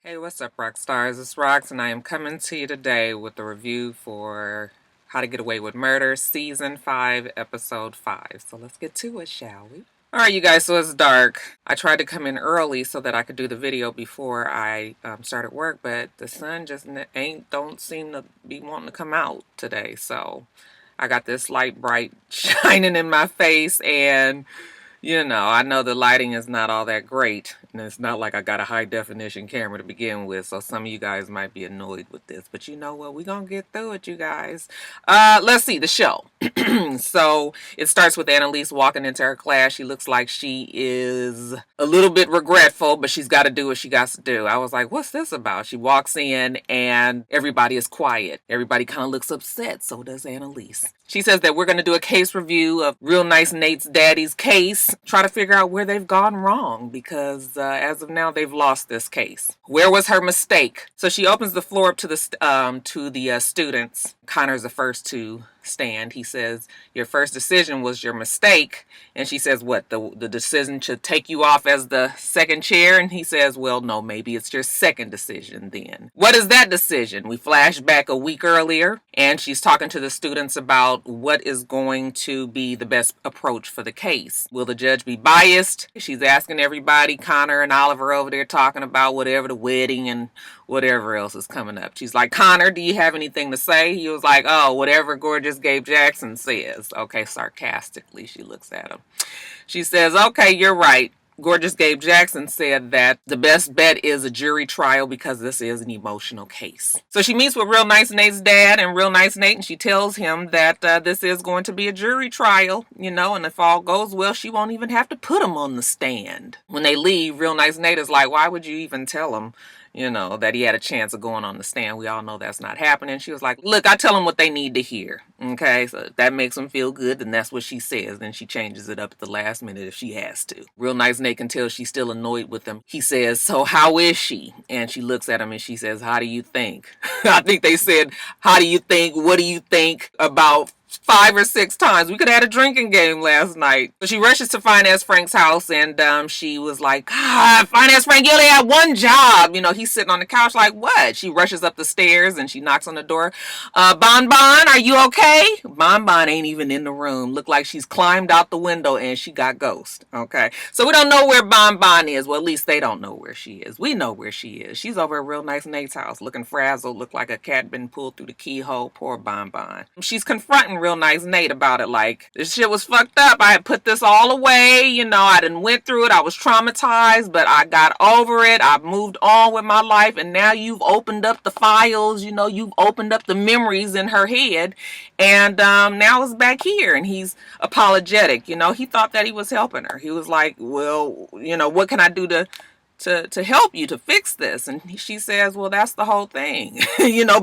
Hey, what's up, Roxstars? It's Rox, and I am coming to you today with a review for How to Get Away with Murder, Season 5, Episode 5. So let's get to it, shall we? Alright, you guys, so it's dark. I tried to come in early so that I could do the video before I started work, but the sun just don't seem to be wanting to come out today. So I got this light bright shining in my face, and I know the lighting is not all that great, and it's not like I got a high definition camera to begin with, so some of you guys might be annoyed with this, but you know what? We're gonna get through it, you guys. Let's see the show. So it starts with Annalise walking into her class. She looks like she is a little bit regretful, but she's got to do what she got to do. I was like, what's this about? She walks in and everybody is quiet. Everybody kind of looks upset. So does Annalise. She says that we're going to do a case review of Real Nice Nate's daddy's case. Try to figure out where they've gone wrong because as of now, they've lost this case. Where was her mistake? So she opens the floor up to the students. Connor's the first to stand. He says, your first decision was your mistake. And she says, what, the decision to take you off as the second chair? And he says, well, no, maybe it's your second decision then. What is that decision? We flash back a week earlier, and she's talking to the students about what is going to be the best approach for the case. Will the judge be biased? She's asking everybody. Connor and Oliver over there talking about whatever, the wedding and whatever else is coming up. She's like, Connor, do you have anything to say? He was like, oh, whatever Gorgeous Gabe Jackson says. Okay, sarcastically, she looks at him. She says, okay, you're right. Gorgeous Gabe Jackson said that the best bet is a jury trial because this is an emotional case. So she meets with Real Nice Nate's dad and Real Nice Nate, and she tells him that this is going to be a jury trial, and if all goes well, she won't even have to put him on the stand. When they leave, Real Nice Nate is like, why would you even tell him, that he had a chance of going on the stand? We all know that's not happening. She was like, look, I tell them what they need to hear. Okay, so if that makes them feel good, then that's what she says. Then she changes it up at the last minute if she has to. Real Nice Nate can tell she's still annoyed with him. He says, so how is she? And she looks at him and she says, how do you think? I think they said, how do you think? What do you think about 5 or 6 times. We could have had a drinking game last night. So she rushes to Finance Frank's house, and she was like, Finance Frank, you only had one job. He's sitting on the couch like, what? She rushes up the stairs and she knocks on the door. Bon Bon, are you okay? Bon Bon ain't even in the room. Look like she's climbed out the window and she got ghost. Okay. So we don't know where Bon Bon is. Well, at least they don't know where she is. We know where she is. She's over at Real Nice Nate's house looking frazzled, look like a cat been pulled through the keyhole. Poor Bon Bon. She's confronting Real Nice Nate about it, like, this shit was fucked up. I had put this all away, I done went through it. I was traumatized, but I got over it. I've moved on with my life, and now you've opened up the files, you've opened up the memories in her head, and now it's back here. And he's apologetic. He thought that he was helping her. He was like, well, what can I do to help you to fix this? And she says, well, that's the whole thing.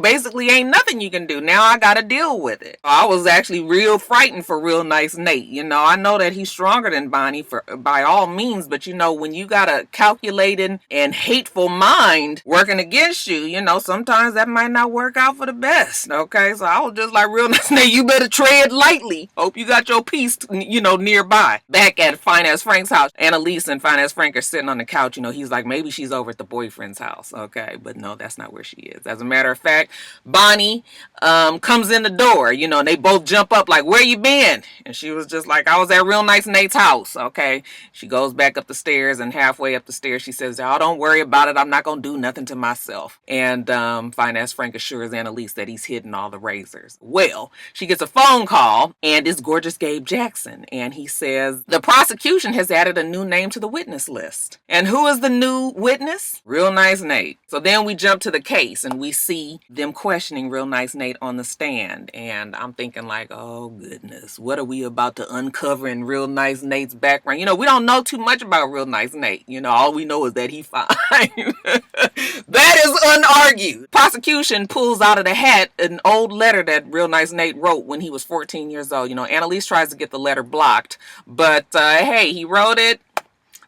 Basically ain't nothing you can do. Now I got to deal with it. I was actually real frightened for Real Nice Nate. I know that he's stronger than Bonnie by all means, but when you got a calculating and hateful mind working against you, sometimes that might not work out for the best. Okay. So I was just like, Real Nice Nate, you better tread lightly. Hope you got your piece, nearby. Back at Finance Frank's house, Annalise and Finance Frank are sitting on the couch. He's like, maybe she's over at the boyfriend's house. Okay, but no, that's not where she is. As a matter of fact, Bonnie comes in the door, and they both jump up like, where you been? And she was just like, I was at Real Nice Nate's house. Okay, she goes back up the stairs, and halfway up the stairs she says, oh, don't worry about it, I'm not gonna do nothing to myself. And Finance Frank assures Annalise that he's hidden all the razors. Well, she gets a phone call, and it's Gorgeous Gabe Jackson, and he says the prosecution has added a new name to the witness list. And who is the new witness? Real Nice Nate. So then we jump to the case and we see them questioning Real Nice Nate on the stand. And I'm thinking like, oh goodness, what are we about to uncover in Real Nice Nate's background? We don't know too much about Real Nice Nate. All we know is that he's fine. That is unargued. Prosecution pulls out of the hat an old letter that Real Nice Nate wrote when he was 14 years old. Annalise tries to get the letter blocked, but hey, he wrote it.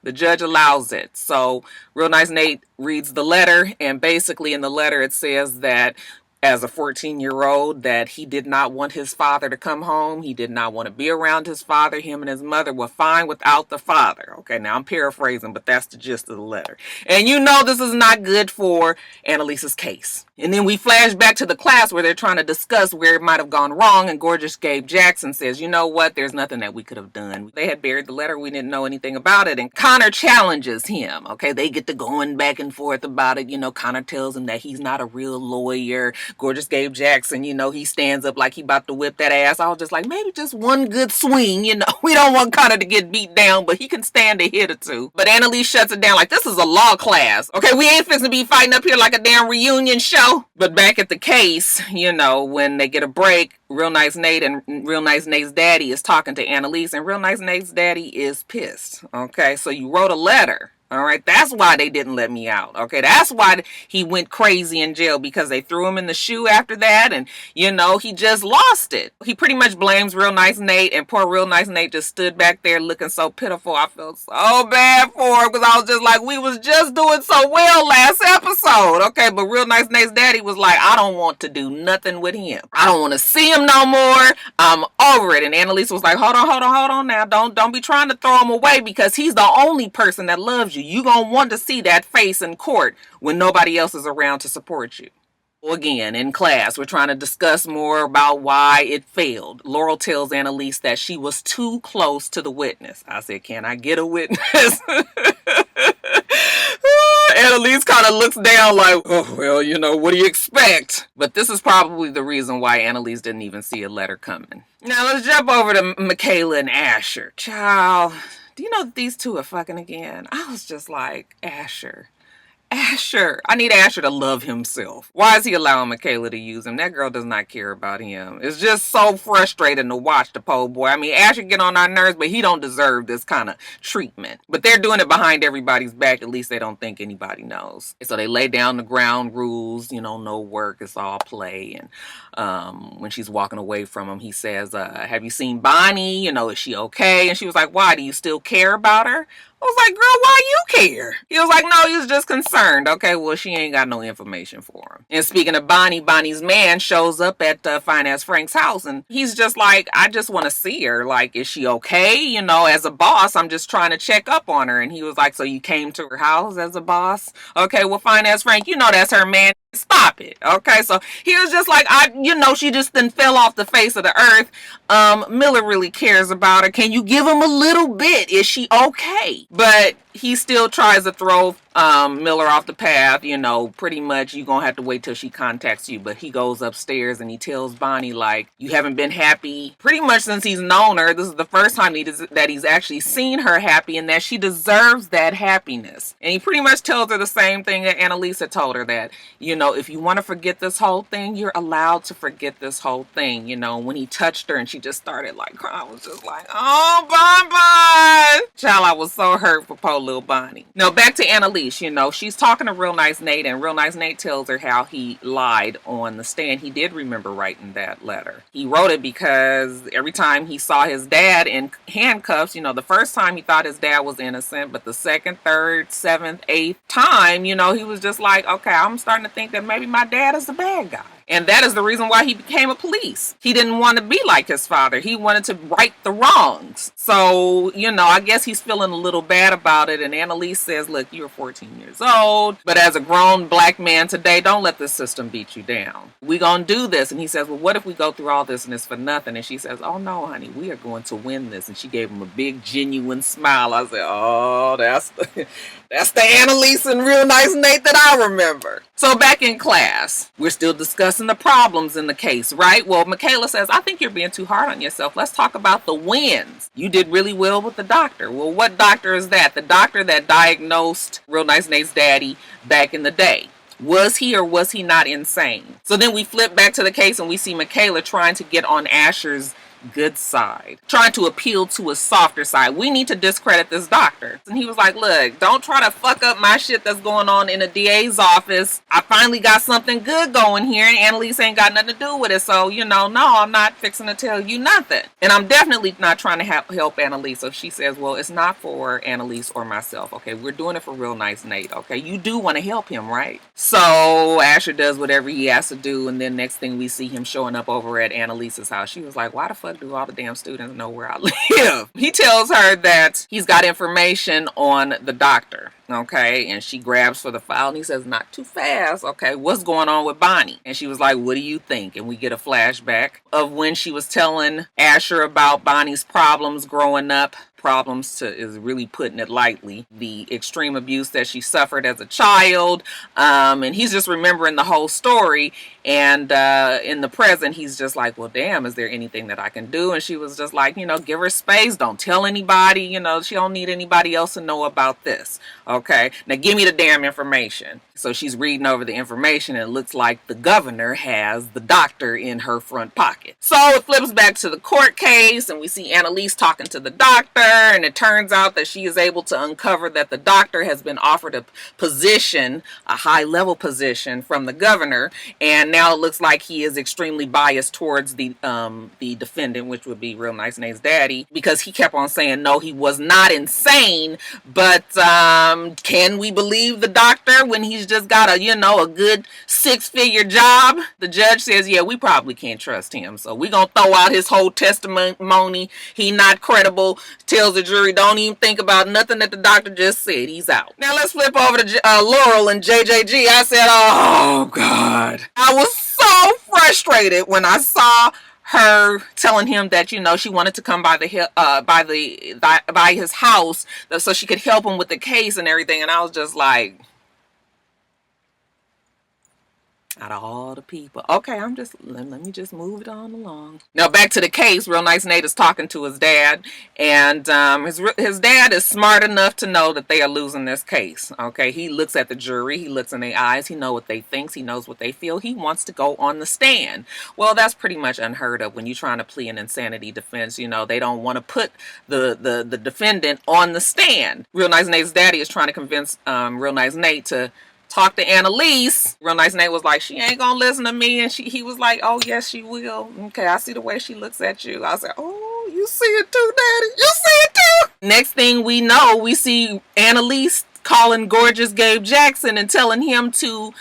The judge allows it. So Real Nice Nate reads the letter, and basically in the letter it says that as a 14-year-old that he did not want his father to come home. He did not want to be around his father. Him and his mother were fine without the father. Okay, now I'm paraphrasing, but that's the gist of the letter. And you know this is not good for Annalise's case. And then we flash back to the class where they're trying to discuss where it might have gone wrong, and gorgeous Gabe Jackson says, you know what, there's nothing that we could have done. They had buried the letter, we didn't know anything about it, and Connor challenges him. Okay, they get to going back and forth about it. You know, Connor tells him that he's not a real lawyer. Gorgeous Gabe Jackson, you know, he stands up like he about to whip that ass. I was just like, maybe just one good swing, you know. We don't want Connor to get beat down, but he can stand a hit or two. But Annalise shuts it down like, this is a law class. Okay, we ain't fixing to be fighting up here like a damn reunion show. But back at the case, you know, when they get a break, Real Nice Nate and Real Nice Nate's daddy is talking to Annalise, and Real Nice Nate's daddy is pissed. Okay, so you wrote a letter. All right, that's why they didn't let me out. Okay, that's why he went crazy in jail, because they threw him in the shoe after that, and, you know, he just lost it. He pretty much blames Real Nice Nate, and poor Real Nice Nate just stood back there looking so pitiful. I felt so bad for him, because I was just like, we was just doing so well last episode. Okay, but Real Nice Nate's daddy was like, I don't want to do nothing with him. I don't want to see him no more. I'm over it. And Annalise was like, hold on now. Don't be trying to throw him away, because he's the only person that loves you. You gonna want to see that face in court when nobody else is around to support you. Again, in class, we're trying to discuss more about why it failed. Laurel tells Annalise that she was too close to the witness. I said, can I get a witness? Annalise kind of looks down like, oh, well, you know, what do you expect? But this is probably the reason why Annalise didn't even see a letter coming. Now, let's jump over to Michaela and Asher. Child, do you know that these two are fucking again? I was just like, Asher. I need Asher to love himself. Why is he allowing Michaela to use him? That girl does not care about him. It's just so frustrating to watch the po' boy. I mean, Asher get on our nerves, but he don't deserve this kind of treatment. But they're doing it behind everybody's back. At least they don't think anybody knows. So they lay down the ground rules, you know, no work. It's all play. And when she's walking away from him, he says, have you seen Bonnie? You know, is she okay? And she was like, why? Do you still care about her? I was like, girl, why you care? He was like, no, he was just concerned. Okay, well, she ain't got no information for him. And speaking of Bonnie, Bonnie's man shows up at Fine Ass Frank's house, and he's just like, I just want to see her. Like, is she okay? You know, as a boss, I'm just trying to check up on her. And he was like, so you came to her house as a boss? Okay, well, Fine Ass Frank, you know that's her man. Stop it. Okay, so he was just like, she just then fell off the face of the earth. Miller really cares about her. Can you give him a little bit? Is she okay? But he still tries to throw Miller off the path. You know, pretty much you're gonna have to wait till she contacts you. But he goes upstairs and he tells Bonnie, like, you haven't been happy pretty much since he's known her. This is the first time that he's actually seen her happy, and that she deserves that happiness. And he pretty much tells her the same thing that Annalise had told her, that, you know, if you want to forget this whole thing, you're allowed to forget this whole thing. You know, when he touched her and she just started like crying, I was just like, oh, Bonbon. Child, I was so hurt for poor little Bonnie. Now back to Annalise. You know, she's talking to Real Nice Nate, and Real Nice Nate tells her how he lied on the stand. He did remember writing that letter. He wrote it because every time he saw his dad in handcuffs, you know, the first time he thought his dad was innocent, but the second, third, seventh, eighth time, you know, he was just like, okay, I'm starting to think that maybe my dad is the bad guy. And that is the reason why he became a police. He didn't want to be like his father. He wanted to right the wrongs. So, you know, I guess he's feeling a little bad about it. And Annalise says, look, you're 14 years old, but as a grown black man today, don't let the system beat you down. We gonna do this. And he says, well, what if we go through all this and it's for nothing? And she says, oh no, honey, we are going to win this. And she gave him a big, genuine smile. I said, oh, that's the Annalise and Real Nice Nate that I remember. So back in class, we're still discussing the problems in the case, right? Well, Michaela says, I think you're being too hard on yourself. Let's talk about the wins. You did really well with the doctor. Well, what doctor is that? The doctor that diagnosed Real Nice Nate's daddy back in the day. Was he or was he not insane? So then we flip back to the case and we see Michaela trying to get on Asher's good side, trying to appeal to his softer side. We need to discredit this doctor. And he was like, look, don't try to fuck up my shit that's going on in the DA's office. I finally got something good going here, and Annalise ain't got nothing to do with it. So, no, I'm not fixing to tell you nothing. And I'm definitely not trying to help Annalise. So she says, well, it's not for Annalise or myself. Okay, we're doing it for Real Nice Nate. Okay, you do want to help him, right? So Asher does whatever he has to do, and then next thing we see him showing up over at Annalise's house. She was like, why the fuck do all the damn students know where I live? He tells her that he's got information on the doctor. Okay, and she grabs for the file and he says, not too fast. Okay, what's going on with Bonnie? And she was like, what do you think? And we get a flashback of when she was telling Asher about Bonnie's problems growing up. Problems is really putting it lightly. The extreme abuse that she suffered as a child. And he's just remembering the whole story. And in the present, he's just like, well, damn, is there anything that I can do? And she was just like, give her space. Don't tell anybody. She don't need anybody else to know about this. Okay, now give me the damn information. So she's reading over the information and it looks like the governor has the doctor in her front pocket. So it flips back to the court case and we see Annalise talking to the doctor, and it turns out that she is able to uncover that the doctor has been offered a position, a high level position from the governor, and now it looks like he is extremely biased towards the defendant, which would be Real Nice Nate's daddy, because he kept on saying no, he was not insane, but can we believe the doctor when he's just got a good 6-figure job? The judge says, yeah, we probably can't trust him, so we're gonna throw out his whole testimony. He not credible. Tells the jury, don't even think about nothing that the doctor just said. He's out. Now let's flip over to Laurel and JJG. I said, oh God, I was so frustrated when I saw her telling him that she wanted to come by his house so she could help him with the case and everything, and I was just like, out of all the people. Okay, let me just move it on along. Now back to the case. Real Nice Nate is talking to his dad, and his dad is smart enough to know that they are losing this case. Okay, he looks at the jury, he looks in their eyes, he knows what they think, he knows what they feel. He wants to go on the stand. Well, that's pretty much unheard of when you're trying to plead an insanity defense. They don't want to put the defendant on the stand. Real Nice Nate's daddy is trying to convince Real Nice Nate to talk to Annalise. Real Nice Nate was like, she ain't gonna listen to me, and he was like, oh yes she will. Okay, I see the way she looks at you. I was like, oh, you see it too, daddy, you see it too. Next thing we know, we see Annalise calling Gorgeous Gabe Jackson and telling him to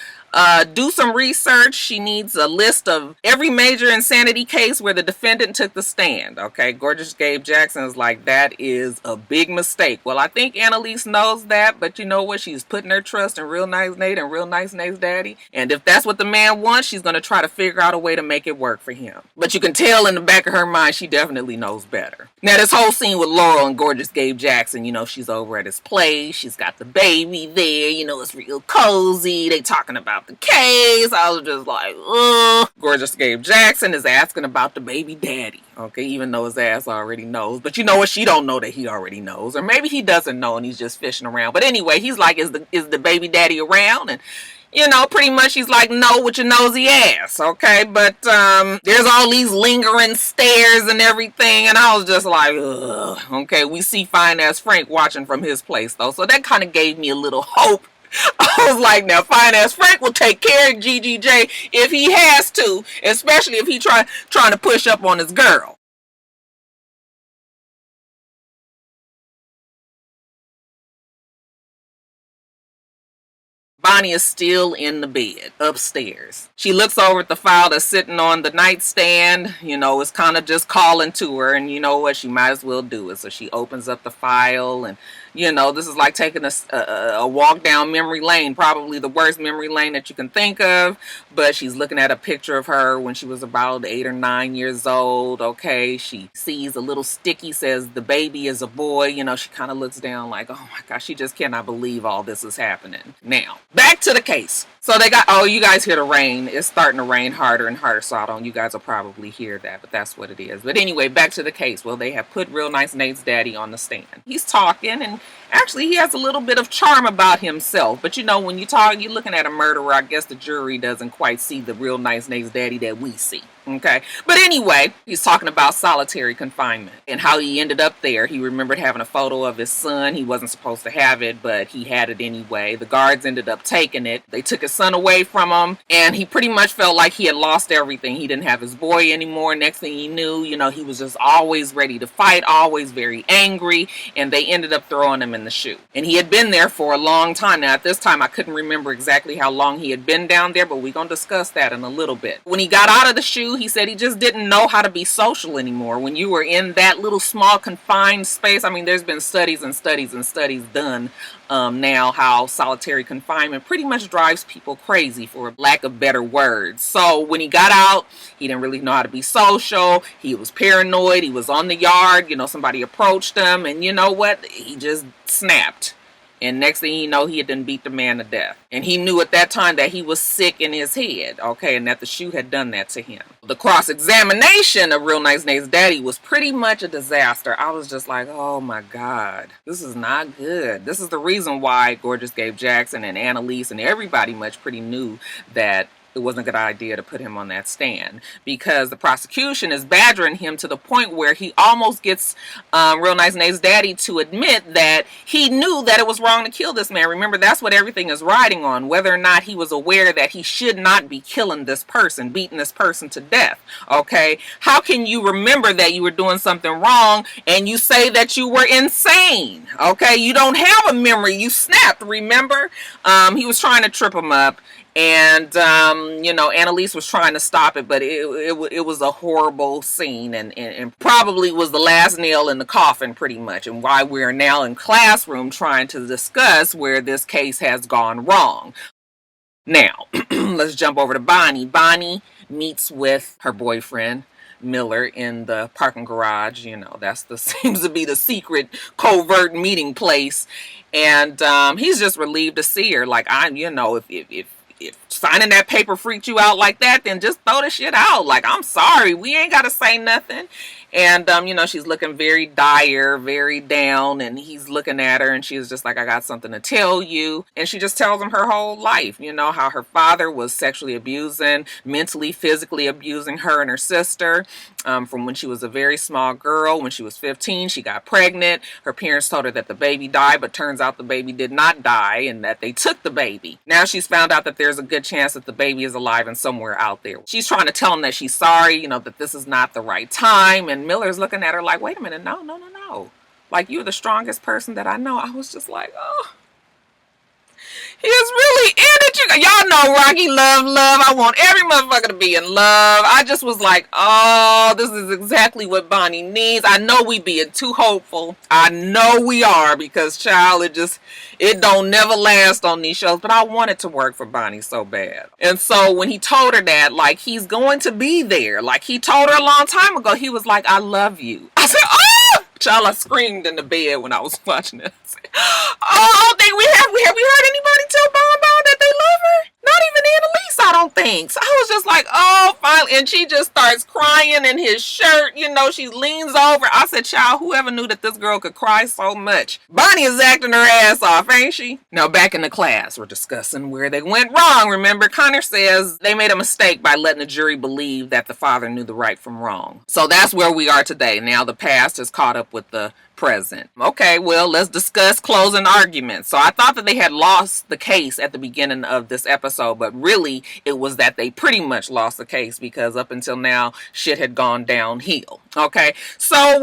do some research. She needs a list of every major insanity case where the defendant took the stand. Okay, Gorgeous Gabe Jackson is like, that is a big mistake. Well, I think Annalise knows that, but you know what? She's putting her trust in Real Nice Nate and Real Nice Nate's daddy. And if that's what the man wants, she's going to try to figure out a way to make it work for him. But you can tell in the back of her mind, she definitely knows better. Now, this whole scene with Laurel and Gorgeous Gabe Jackson, she's over at his place. She's got the baby there. It's real cozy. They talking about the case. I was just like, ugh. Gorgeous Gabe Jackson is asking about the baby daddy. Okay, even though his ass already knows. But you know what? She don't know that he already knows. Or maybe he doesn't know and he's just fishing around. But anyway, he's like, is the baby daddy around? And pretty much he's like, no, with your nosy ass, okay? But there's all these lingering stares and everything, and I was just like, ugh. Okay, we see Fine-Ass Frank watching from his place, though, so that kind of gave me a little hope. I was like, now Fine-Ass Frank will take care of GGJ if he has to, especially if he trying to push up on his girl. Bonnie is still in the bed upstairs. She looks over at the file that's sitting on the nightstand. It's kind of just calling to her, and you know what? She might as well do it. So she opens up the file, and this is like taking a walk down memory lane, probably the worst memory lane that you can think of. But she's looking at a picture of her when she was about 8 or 9 years old. Okay, she sees a little sticky, says the baby is a boy. She kind of looks down like, oh my gosh, she just cannot believe all this is happening. Now, back to the case. So they got, oh, you guys hear the rain. It's starting to rain harder and harder, so you guys will probably hear that, but that's what it is. But anyway, back to the case. Well, they have put Real Nice Nate's daddy on the stand. He's talking, and actually he has a little bit of charm about himself. But when you're looking at a murderer, I guess the jury doesn't quite see the Real Nice Nate's daddy that we see. Okay. But anyway, he's talking about solitary confinement and how he ended up there. He remembered having a photo of his son. He wasn't supposed to have it, but he had it anyway. The guards ended up taking it. They took his son away from him, and he pretty much felt like he had lost everything. He didn't have his boy anymore. Next thing he knew, he was just always ready to fight, always very angry, and they ended up throwing him in the shoe. And he had been there for a long time. Now, at this time, I couldn't remember exactly how long he had been down there, but we're going to discuss that in a little bit. When he got out of the shoe, he said he just didn't know how to be social anymore. When you were in that little small confined space, I mean, there's been studies and studies and studies done now how solitary confinement pretty much drives people crazy, for lack of better words. So when he got out, he didn't really know how to be social. He was paranoid. He was on the yard. Somebody approached him, and you know what? He just snapped. And next thing you know, he had done beat the man to death. And he knew at that time that he was sick in his head, okay, and that the shoe had done that to him. The cross-examination of Real Nice Nate's daddy was pretty much a disaster. I was just like, oh my God, this is not good. This is the reason why Gorgeous Gabe Jackson and Annalise and everybody much pretty knew that it wasn't a good idea to put him on that stand, because the prosecution is badgering him to the point where he almost gets Real Nice Nate's daddy to admit that he knew that it was wrong to kill this man. Remember, that's what everything is riding on, whether or not he was aware that he should not be killing this person, beating this person to death. Okay, how can you remember that you were doing something wrong and you say that you were insane? Okay, you don't have a memory. You snapped. Remember, he was trying to trip him up. And, Annalise was trying to stop it, but it was a horrible scene, and probably was the last nail in the coffin, pretty much, and why we're now in classroom trying to discuss where this case has gone wrong. Now, let's jump over to Bonnie. Bonnie meets with her boyfriend, Miller, in the parking garage. That's seems to be the secret covert meeting place. And he's just relieved to see her. Like, if signing that paper freaked you out like that, then just throw the shit out. Like, I'm sorry, we ain't got to say nothing. And, she's looking very dire, very down, and he's looking at her, and she's just like, I got something to tell you. And she just tells him her whole life, how her father was sexually abusing, mentally, physically abusing her and her sister from when she was a very small girl. When she was 15, she got pregnant. Her parents told her that the baby died, but turns out the baby did not die, and that they took the baby. Now she's found out that there's a good chance that the baby is alive and somewhere out there. She's trying to tell him that she's sorry, that this is not the right time. And Miller's looking at her like, wait a minute, no. Like, you're the strongest person that I know. I was just like, oh. He is really in it. Y'all know Rocky love. I want every motherfucker to be in love. I just was like, oh, this is exactly what Bonnie needs. I know we being too hopeful. I know we are, because, child, it don't never last on these shows. But I wanted to work for Bonnie so bad. And so when he told her that, like, he's going to be there, like he told her a long time ago, he was like, I love you. I said, oh! Child, I screamed in the bed when I was watching it. Oh, I don't think have we heard anybody tell Bon that they love her? Not even Annalise, I don't think. So I was just like, oh, finally. And she just starts crying in his shirt. She leans over. I said, child, whoever knew that this girl could cry so much? Bonnie is acting her ass off, ain't she? Now, back in the class, we're discussing where they went wrong. Remember, Connor says they made a mistake by letting the jury believe that the father knew the right from wrong. So that's where we are today. Now the past has caught up with the present. Okay, well, let's discuss closing arguments. So I thought that they had lost the case at the beginning of this episode, but really it was that they pretty much lost the case, because up until now shit had gone downhill. Okay, so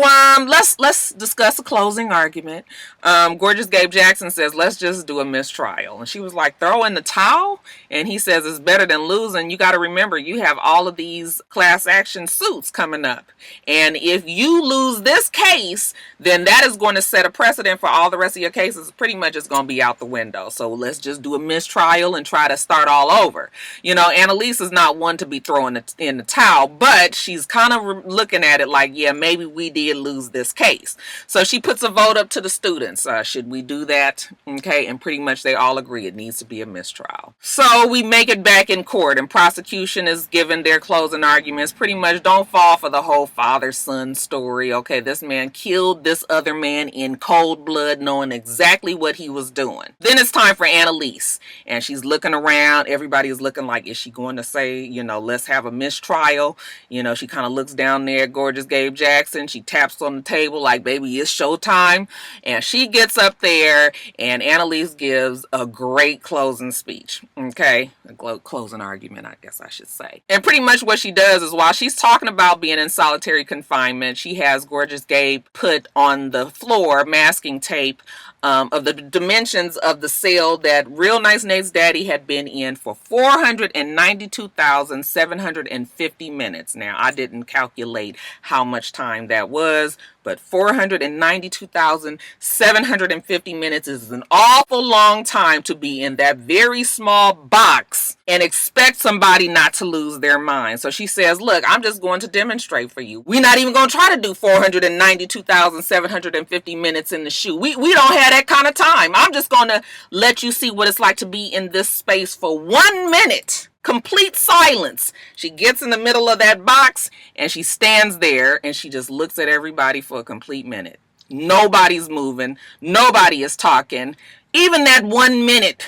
let's discuss a closing argument. Gorgeous Gabe Jackson says, let's just do a mistrial. And she was like, throw in the towel? And he says, it's better than losing. You got to remember, you have all of these class action suits coming up, and if you lose this case, then that is going to set a precedent for all the rest of your cases. Pretty much it's going to be out the window. So let's just do a mistrial and try to start all over. Annalise is not one to be throwing in the towel, but she's kind of looking at it like, yeah, maybe we did lose this case. So she puts a vote up to the students. Should we do that? Okay, and pretty much they all agree it needs to be a mistrial. So we make it back in court, and prosecution is giving their closing arguments. Pretty much don't fall for the whole father-son story. Okay, this man killed this other man in cold blood, knowing exactly what he was doing. Then it's time for Annalise, and she's looking around. Everybody is looking like, is she going to say, let's have a mistrial? She kind of looks down there at Gorgeous Gabe Jackson. She taps on the table like, baby, it's showtime. And she gets up there, and Annalise gives a great closing speech. Okay, a closing argument, I guess I should say. And pretty much what she does is, while she's talking about being in solitary confinement, she has Gorgeous Gabe put on the floor masking tape of the dimensions of the cell that Real Nice Nate's daddy had been in for 492,750 minutes. Now, I didn't calculate how much time that was, but 492,750 minutes is an awful long time to be in that very small box and expect somebody not to lose their mind. So she says, look, I'm just going to demonstrate for you. We're not even going to try to do 492,750 minutes in the shoe. We don't have that kind of time. I'm just going to let you see what it's like to be in this space for 1 minute. Complete silence. She gets in the middle of that box and she stands there and she just looks at everybody for a complete minute. Nobody's moving. Nobody is talking. Even that 1 minute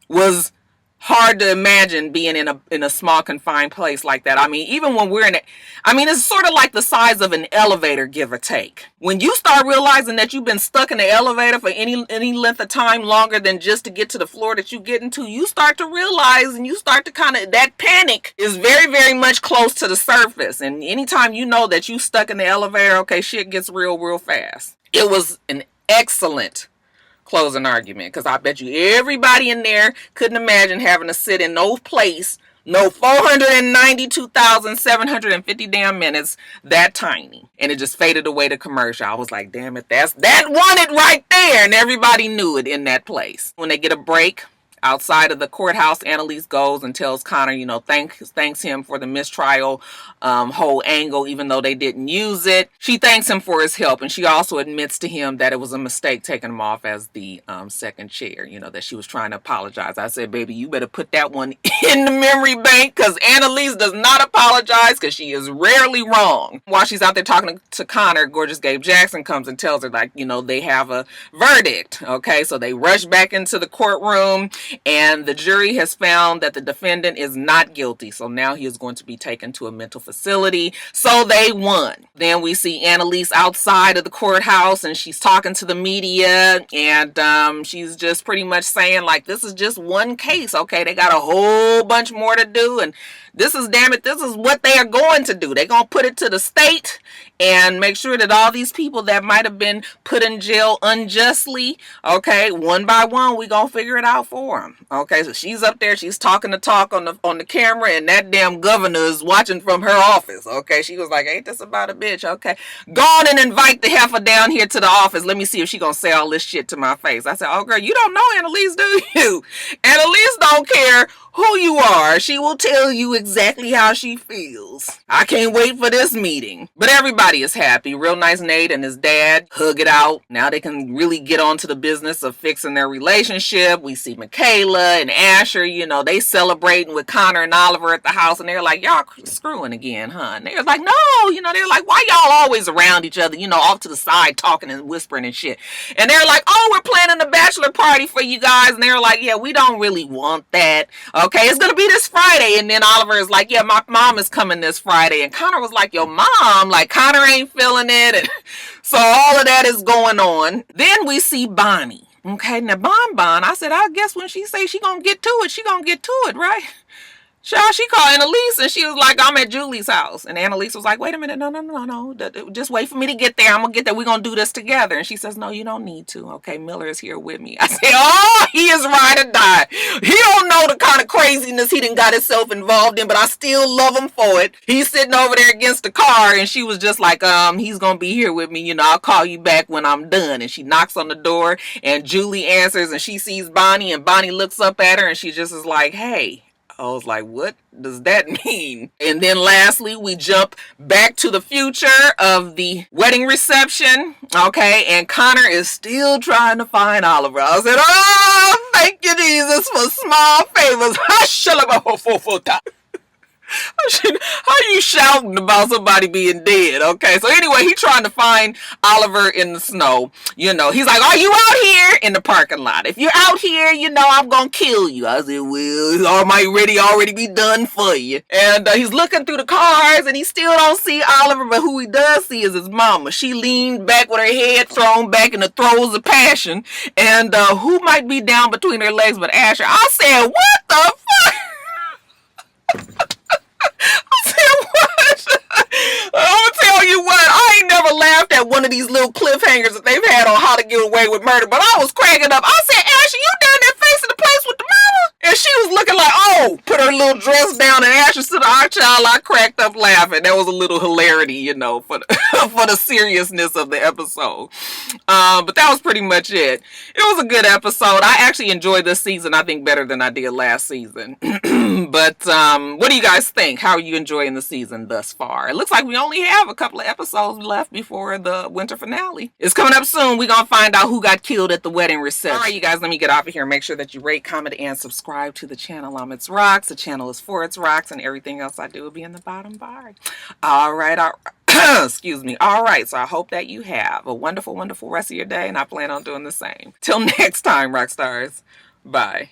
was hard to imagine being in a small confined place like that. I mean, even when we're in it, it's sort of like the size of an elevator, give or take. When you start realizing that you've been stuck in the elevator for any length of time longer than just to get to the floor that you get into, you start to realize, and you start to that panic is very, very much close to the surface. And anytime you know that you stuck in the elevator, okay, shit gets real, real fast. It was an excellent closing argument, because I bet you everybody in there couldn't imagine having to sit in no place, no 492,750 damn minutes that tiny. And it just faded away to commercial. I was like, damn it, that won it right there. And everybody knew it in that place. When they get a break outside of the courthouse, Annalise goes and tells Connor, thanks him for the mistrial whole angle, even though they didn't use it. She thanks him for his help, and she also admits to him that it was a mistake taking him off as the second chair, that she was trying to apologize. I said, baby, you better put that one in the memory bank, because Annalise does not apologize, because she is rarely wrong. While she's out there talking to Connor, Gorgeous Gabe Jackson comes and tells her, they have a verdict. Okay, so they rush back into the courtroom, and the jury has found that the defendant is not guilty. So now he is going to be taken to a mental facility. So they won. Then we see Annalise outside of the courthouse, and she's talking to the media, and she's just pretty much saying, this is just one case. Okay, they got a whole bunch more to do, and this is what they are going to do. They're going to put it to the state and make sure that all these people that might have been put in jail unjustly, okay, one by one, we going to figure it out for them. Okay, so she's up there, she's talking the talk on the camera, and that damn governor is watching from her office. Okay, she was like, ain't this about a bitch? Okay, go on and invite the heifer down here to the office. Let me see if she going to say all this shit to my face. I said, oh girl, you don't know Annalise, do you? Annalise don't care who you are. She will tell you exactly how she feels. I can't wait for this meeting. But everybody is happy. Real Nice Nate and his dad hug it out. Now they can really get on to the business of fixing their relationship. We see Michaela and Asher, they celebrating with Connor and Oliver at the house, and they're like, y'all screwing again, huh? And they're like, no, they're like, why y'all always around each other, off to the side talking and whispering and shit. And they're like, oh, we're planning a bachelor party for you guys. And they're like, yeah, we don't really want that. Okay, it's gonna be this Friday. And then Oliver is like, yeah, my mom is coming this Friday. And Connor was like, your mom? Like, Connor ain't feeling it. And so all of that is going on. Then we see Bonnie. Okay, now Bon, I said, I guess when she say she gonna get to it, she gonna get to it, right? She called Annalise, and she was like, I'm at Julie's house. And Annalise was like, wait a minute, no. Just wait for me to get there. I'm going to get there. We're going to do this together. And she says, no, you don't need to. Okay, Miller is here with me. I said, oh, he is ride or die. He don't know the kind of craziness he done got himself involved in, but I still love him for it. He's sitting over there against the car, and she was just like, he's going to be here with me. I'll call you back when I'm done. And she knocks on the door, and Julie answers, and she sees Bonnie, and Bonnie looks up at her, and she just is like, hey. I was like, what does that mean? And then lastly, we jump back to the future of the wedding reception. Okay, and Connor is still trying to find Oliver. I said, oh, thank you, Jesus, for small favors. How you shouting about somebody being dead? Okay, so anyway, he trying to find Oliver in the snow. You know, he's like, "Are you out here in the parking lot? If you're out here, you know I'm gonna kill you." I said, "Well, all my ready already be done for you." And he's looking through the cars, and he still don't see Oliver, but who he does see is his mama. She leaned back with her head thrown back in the throes of passion, and who might be down between her legs but Asher? I said, "What the fuck?" What? I'm gonna tell you what, I ain't never laughed at one of these little cliffhangers that they've had on How to Get Away with Murder, but I was cracking up. I said, "Ashley, you down there facing the place with the mama?" And she was looking like, oh, put her little dress down, and Ashley stood our child. I cracked up laughing. That was a little hilarity, you know, for the, for the seriousness of the episode. But that was pretty much it. It was a good episode. I actually enjoyed this season, I think, better than I did last season. But what do you guys think? How are you enjoying the season thus far? It looks like we only have a couple of episodes left before the winter finale. It's coming up soon. We're going to find out who got killed at the wedding reception. All right, you guys, let me get off of here. Make sure that you rate, comment, and subscribe to the channel. I'm itsrox. The channel is for itsrox, and everything else I do will be in the bottom bar. All right, all right. Excuse me. All right, so I hope that you have a wonderful, wonderful rest of your day, and I plan on doing the same. Till next time, Roxstars. Bye.